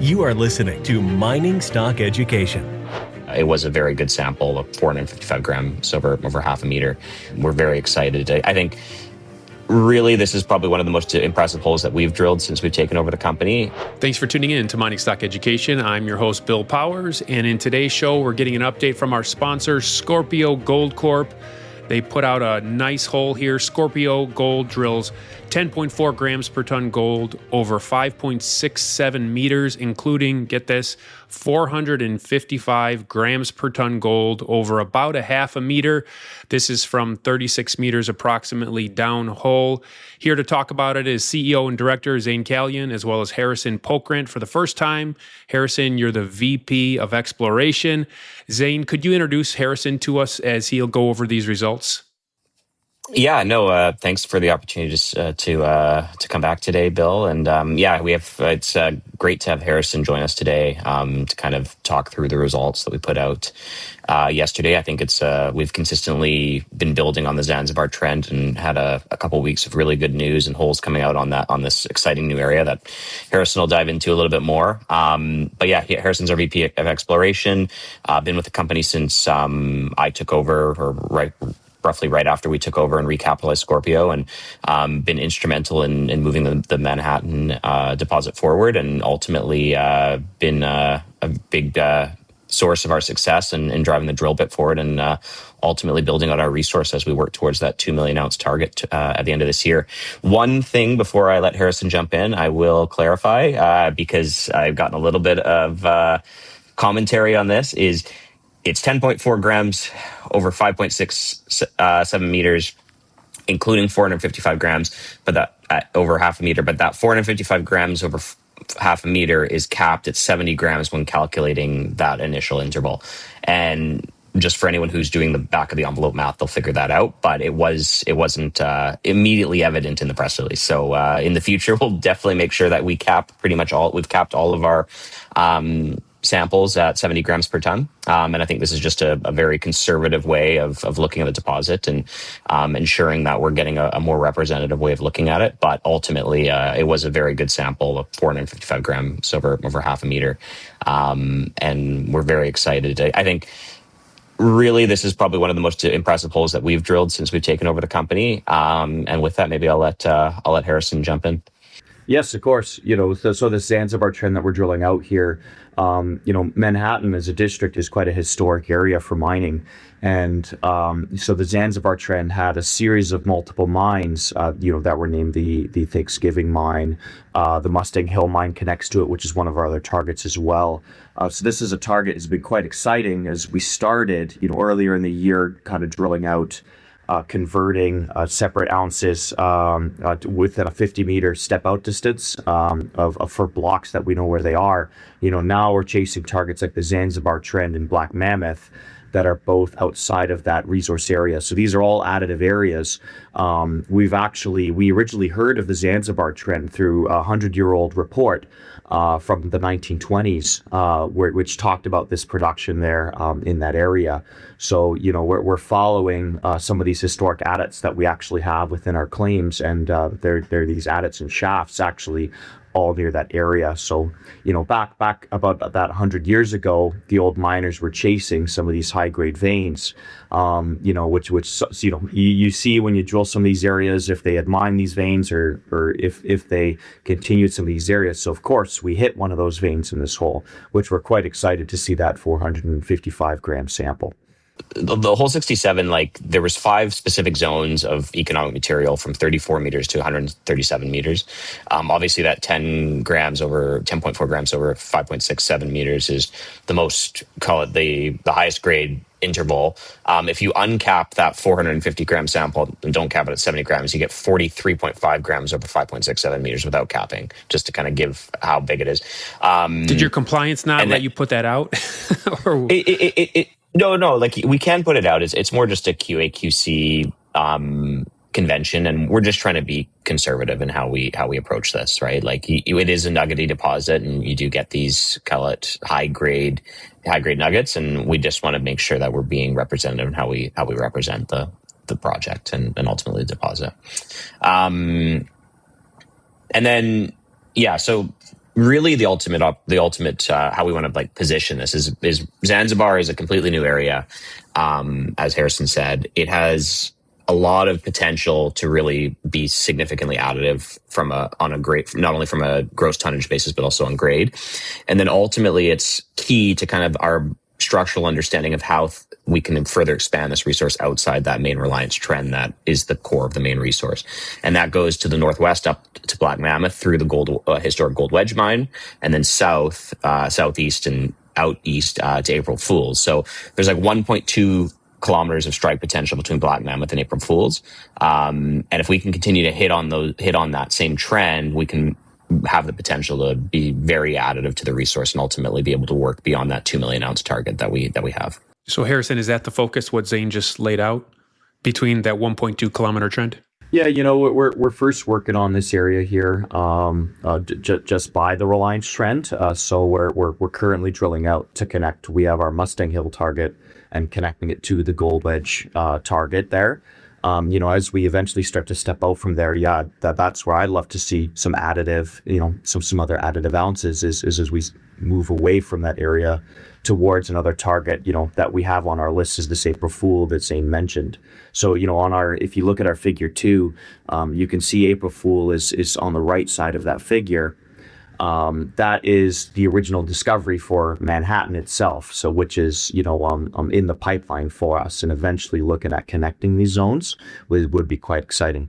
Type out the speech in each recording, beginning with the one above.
You are listening to Mining Stock Education. It was a very good sample of 455 grams over half a meter. We're very excited. I think really this is probably one of the most impressive holes that we've drilled since we've taken over the company. Thanks for tuning in to Mining Stock Education. I'm your host, Bill Powers, and in today's show, we're getting an update from our sponsor, Scorpio Gold Corp. They put out a nice hole here. Scorpio Gold drills 10.4 grams per ton gold over 5.67 meters, including, get this, 455 grams per ton gold over about a half a meter. This is from 36 meters approximately down hole. Here to talk about it is CEO and Director Zayn Kalyan, as well as Harrison Pokrandt for the first time. Harrison, you're the VP of Exploration. Zayn, could you introduce Harrison to us as he'll go over these results? Yeah, no, thanks for the opportunity to come back today, Bill. And it's great to have Harrison join us today to kind of talk through the results that we put out yesterday. I think we've consistently been building on the Zanzibar trend and had a couple of weeks of really good news and holes coming out on this exciting new area that Harrison will dive into a little bit more. Harrison's our VP of Exploration. Been with the company since I took over, roughly right after we took over and recapitalized Scorpio, and been instrumental in moving the Manhattan deposit forward, and ultimately been a big source of our success in driving the drill bit forward, and ultimately building out our resource as we work towards that 2 million ounce target at the end of this year. One thing before I let Harrison jump in, I will clarify, because I've gotten a little bit of commentary on this, is it's 10.4 grams over 5.67 meters, including 455 grams, but that over half a meter. But that 455 grams over half a meter is capped at 70 grams when calculating that initial interval. And just for anyone who's doing the back of the envelope math, they'll figure that out. But it wasn't immediately evident in the press release. So in the future, we'll definitely make sure that we've capped all of our samples at 70 grams per ton. And I think this is just a very conservative way of looking at the deposit and ensuring that we're getting a more representative way of looking at it. But ultimately, it was a very good sample of 455 grams over half a meter. And we're very excited. I think really this is probably one of the most impressive holes that we've drilled since we've taken over the company. And with that, maybe I'll let Harrison jump in. Yes, of course. So the Zanzibar trend that we're drilling out here, Manhattan as a district is quite a historic area for mining. And so the Zanzibar trend had a series of multiple mines, that were named the Thanksgiving mine. The Mustang Hill mine connects to it, which is one of our other targets as well. So this is a target that's been quite exciting as we started, earlier in the year, kind of drilling out, converting separate ounces within a 50-meter step-out distance for blocks that we know where they are. Now we're chasing targets like the Zanzibar trend and Black Mammoth that are both outside of that resource area. So these are all additive areas. We originally heard of the Zanzibar trend through a 100-year-old report from the 1920s, which talked about this production there in that area. So, we're following some of these historic adits that we actually have within our claims, and they're these adits and shafts actually all near that area. So, back about that 100 years ago, the old miners were chasing some of these high-grade veins, which you see when you drill some of these areas, if they had mined these veins or if they continued some of these areas. So, of course, we hit one of those veins in this hole, which we're quite excited to see that 455 gram sample. The hole 67, there was 5 specific zones of economic material from 34 meters to 137 meters. Obviously, that 10.4 grams over 5.67 meters is the most, call it the highest grade interval. If you uncap that 450 gram sample and don't cap it at 70 grams, you get 43.5 grams over 5.67 meters without capping, just to kind of give how big it is. Did your compliance not let you put that out? Or... No, we can put it out. It's more just a QA QC convention, and we're just trying to be conservative in how we approach this, right? It is a nuggety deposit, and you do get these, call it high grade nuggets, and we just want to make sure that we're being representative in how we represent the project, and ultimately the deposit. And then, so, really the ultimate how we want to like position this is Zanzibar is a completely new area. As Harrison said, it has a lot of potential to really be significantly additive not only from a gross tonnage basis, but also on grade. And then ultimately it's key to kind of our structural understanding of how we can further expand this resource outside that main reliance trend that is the core of the main resource. And that goes to the northwest up to Black Mammoth through the historic Gold Wedge mine, and then southeast and out east to April Fools. So there's like 1.2 kilometers of strike potential between Black Mammoth and April Fools. And if we can continue to hit on that same trend, we can have the potential to be very additive to the resource and ultimately be able to work beyond that 2 million ounce target that we have. So Harrison, is that the focus, what Zayn just laid out, between that 1.2 kilometer trend? Yeah, we're first working on this area here, just by the Reliance trend. So we're currently drilling out to connect. We have our Mustang Hill target and connecting it to the Gold Wedge target there. As we eventually start to step out from there, that's where I'd love to see some additive, some other additive ounces is as we move away from that area towards another target, that we have on our list is this April Fool that Zayn mentioned. So, if you look at our figure 2, you can see April Fool is on the right side of that figure. That is the original discovery for Manhattan itself. So, which is, in the pipeline for us, and eventually looking at connecting these zones would be quite exciting.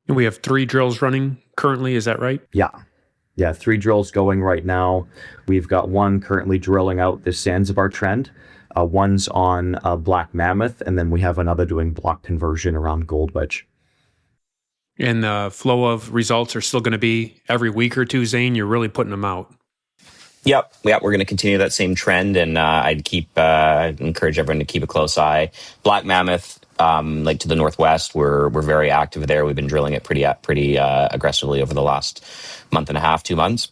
And we have 3 drills running currently. Is that right? Yeah, 3 drills going right now. We've got one currently drilling out this Zanzibar trend. One's on Black Mammoth, and then we have another doing block conversion around Gold Wedge. And the flow of results are still going to be every week or two, Zayn? You're really putting them out. Yep, we're going to continue that same trend, and I'd encourage everyone to keep a close eye. Black Mammoth, like to the northwest, we're very active there. We've been drilling it pretty aggressively over the last month and a half, 2 months,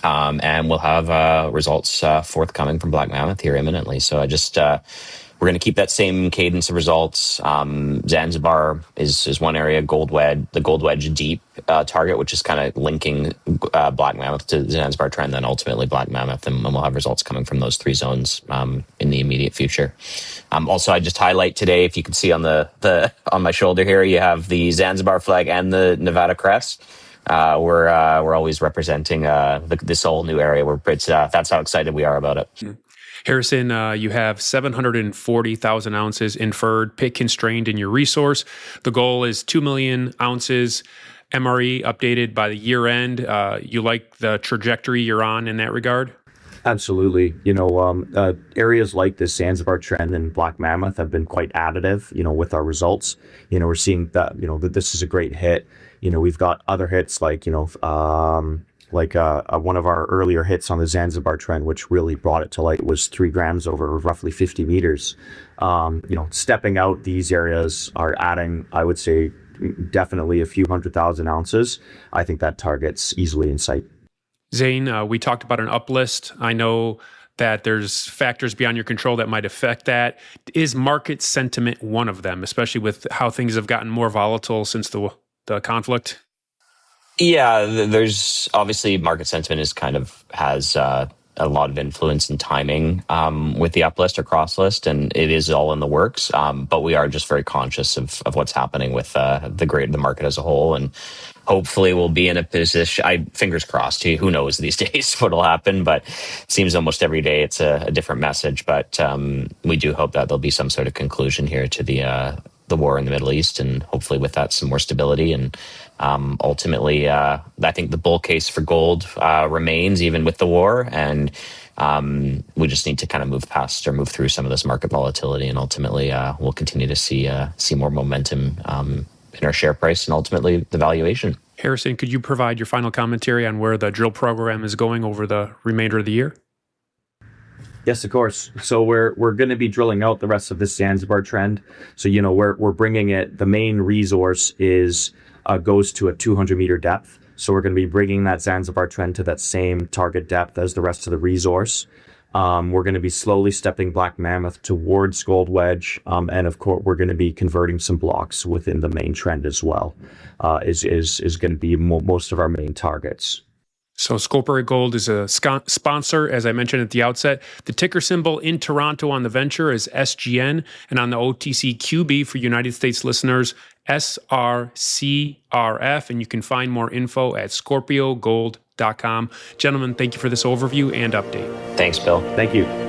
and we'll have results forthcoming from Black Mammoth here imminently. So we're going to keep that same cadence of results. Zanzibar is one area. The Gold Wedge deep target, which is kind of linking Black Mammoth to the Zanzibar trend, then ultimately Black Mammoth, and we'll have results coming from those 3 zones in the immediate future. Also, I just highlight today, if you can see on on my shoulder here, you have the Zanzibar flag and the Nevada crest. We're always representing this whole new area. That's how excited we are about it. Harrison, you have 740,000 ounces inferred, pit constrained in your resource. The goal is 2 million ounces MRE updated by the year end. You like the trajectory you're on in that regard? Absolutely. Areas like this Zanzibar trend and Black Mammoth have been quite additive, with our results. We're seeing that, that this is a great hit. We've got other hits like, one of our earlier hits on the Zanzibar trend, which really brought it to light, was 3 grams over roughly 50 meters. Stepping out, these areas are adding, I would say, definitely a few 100,000 ounces. I think that target's easily in sight. Zayn, we talked about an uplist. I know that there's factors beyond your control that might affect that. Is market sentiment one of them, especially with how things have gotten more volatile since the conflict? Yeah, there's obviously market sentiment has a lot of influence and timing with the uplist or crosslist, and it is all in the works. But we are just very conscious of what's happening with the market as a whole, and hopefully we'll be in a position. Fingers crossed. Who knows these days what'll happen? But it seems almost every day it's a different message. But we do hope that there'll be some sort of conclusion here to the war in the Middle East, and hopefully with that some more stability. And ultimately, I think the bull case for gold remains even with the war, and we just need to kind of move past or move through some of this market volatility, and ultimately we'll continue to see more momentum in our share price and ultimately the valuation. Harrison, could you provide your final commentary on where the drill program is going over the remainder of the year? Yes, of course. So we're going to be drilling out the rest of this Zanzibar trend. So we're bringing it. The main resource goes to a 200 meter depth. So we're going to be bringing that Zanzibar trend to that same target depth as the rest of the resource. We're going to be slowly stepping Black Mammoth towards Gold Wedge, and of course we're going to be converting some blocks within the main trend as well. Is going to be most of our main targets. So Scorpio Gold is a sponsor, as I mentioned at the outset. The ticker symbol in Toronto on the venture is SGN, and on the OTCQB for United States listeners, SRCRF, and you can find more info at scorpiogold.com. Gentlemen, thank you for this overview and update. Thanks, Bill. Thank you.